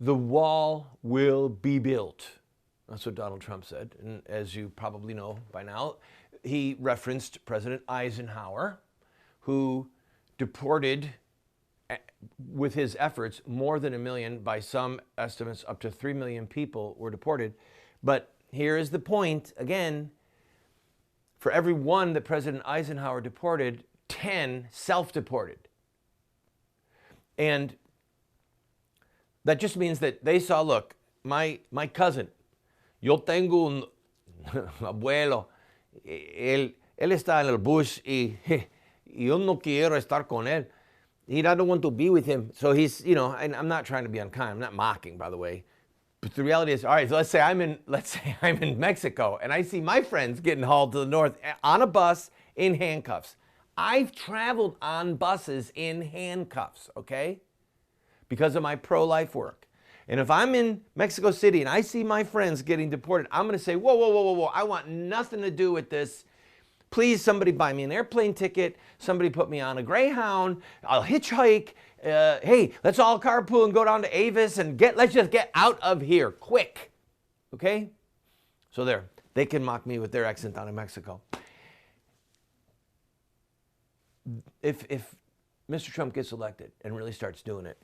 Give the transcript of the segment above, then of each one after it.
the wall will be built. That's what Donald Trump said. And as you probably know by now, he referenced President Eisenhower, who deported, with his efforts, more than 1 million, by some estimates up to 3 million people were deported. But here is the point again: for every one that President Eisenhower deported, 10 self-deported. And that just means that they saw, look, my cousin, yo tengo un abuelo, él está en el bus y yo no quiero estar con él. I don't want to be with him. So he's, and I'm not trying to be unkind. I'm not mocking, by the way. But the reality is, all right, so let's say I'm in Mexico and I see my friends getting hauled to the north on a bus in handcuffs. I've traveled on buses in handcuffs, okay? Because of my pro-life work. And if I'm in Mexico City and I see my friends getting deported, I'm going to say, whoa, whoa, whoa, whoa, whoa, I want nothing to do with this. Please, somebody buy me an airplane ticket. Somebody put me on a Greyhound. I'll hitchhike. Hey, let's all carpool and go down to Avis and let's just get out of here quick. Okay? So there, they can mock me with their accent down in Mexico. If Mr. Trump gets elected and really starts doing it,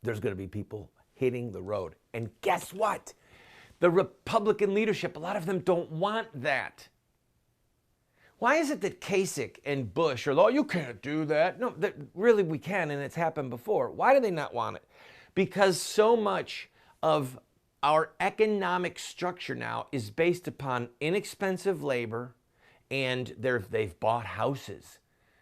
there's going to be people hitting the road. And guess what? The Republican leadership, a lot of them don't want that. Why is it that Kasich and Bush are, oh, you can't do that? No, really we can, and it's happened before. Why do they not want it? Because so much of our economic structure now is based upon inexpensive labor, and they've bought houses.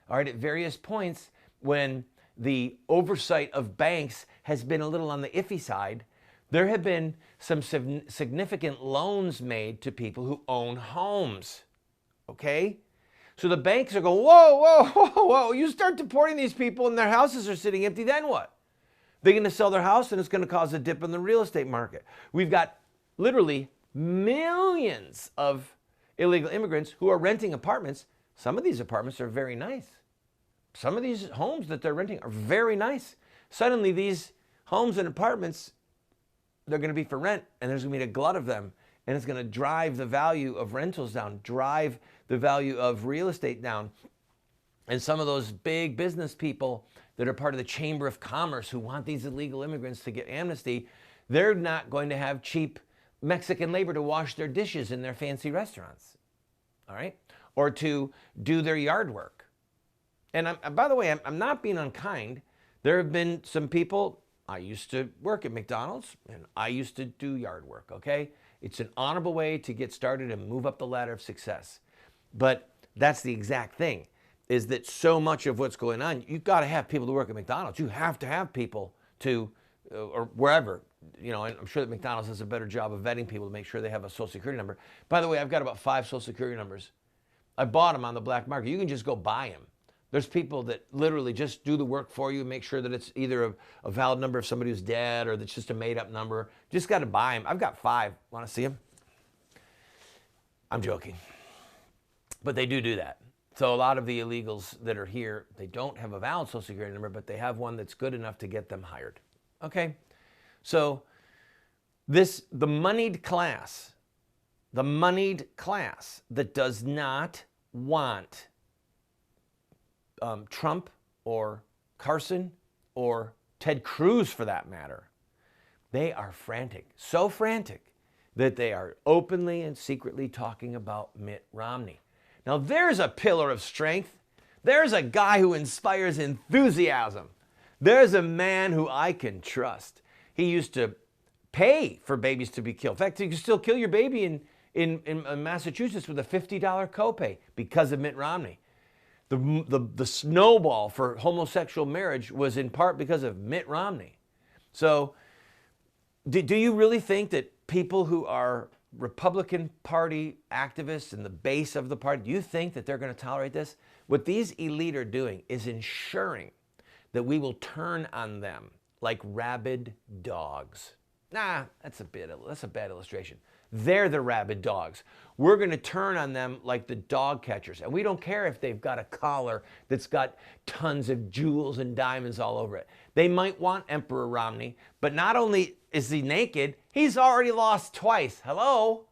All right, at various points when the oversight of banks has been a little on the iffy side, there have been some significant loans made to people who own homes, okay? So the banks are going, whoa, whoa, whoa, whoa, you start deporting these people and their houses are sitting empty, then what? They're going to sell their house and it's going to cause a dip in the real estate market. We've got literally millions of illegal immigrants who are renting apartments. Some of these apartments are very nice. Some of these homes that they're renting are very nice. Suddenly these homes and apartments, they're going to be for rent, and there's going to be a glut of them, and it's going to drive the value of rentals down, drive the value of real estate down. And some of those big business people that are part of the Chamber of Commerce who want these illegal immigrants to get amnesty, they're not going to have cheap Mexican labor to wash their dishes in their fancy restaurants, all right? Or to do their yard work. And by the way, I'm not being unkind. There have been some people, I used to work at McDonald's, and I used to do yard work, okay? It's an honorable way to get started and move up the ladder of success. But that's the exact thing, is that so much of what's going on, you've got to have people to work at McDonald's. You have to have people to, or wherever, and I'm sure that McDonald's does a better job of vetting people to make sure they have a social security number. By the way, I've got about 5 social security numbers. I bought them on the black market. You can just go buy them. There's people that literally just do the work for you, make sure that it's either a valid number of somebody who's dead or that's just a made-up number. Just got to buy them. I've got 5. Want to see them? I'm joking. But they do that. So a lot of the illegals that are here, they don't have a valid social security number, but they have one that's good enough to get them hired. Okay? So the moneyed class that does not want Trump or Carson or Ted Cruz, for that matter, they are frantic, so frantic that they are openly and secretly talking about Mitt Romney. Now there's a pillar of strength. There's a guy who inspires enthusiasm. There's a man who I can trust. He used to pay for babies to be killed. In fact, you can still kill your baby in Massachusetts with a $50 copay because of Mitt Romney. The snowball for homosexual marriage was in part because of Mitt Romney. So do you really think that people who are Republican Party activists and the base of the party, do you think that they're going to tolerate this? What these elite are doing is ensuring that we will turn on them like rabid dogs. Nah, that's a bad illustration. They're the rabid dogs. We're going to turn on them like the dog catchers. And we don't care if they've got a collar that's got tons of jewels and diamonds all over it. They might want Emperor Romney, but not only is he naked, he's already lost twice. Hello?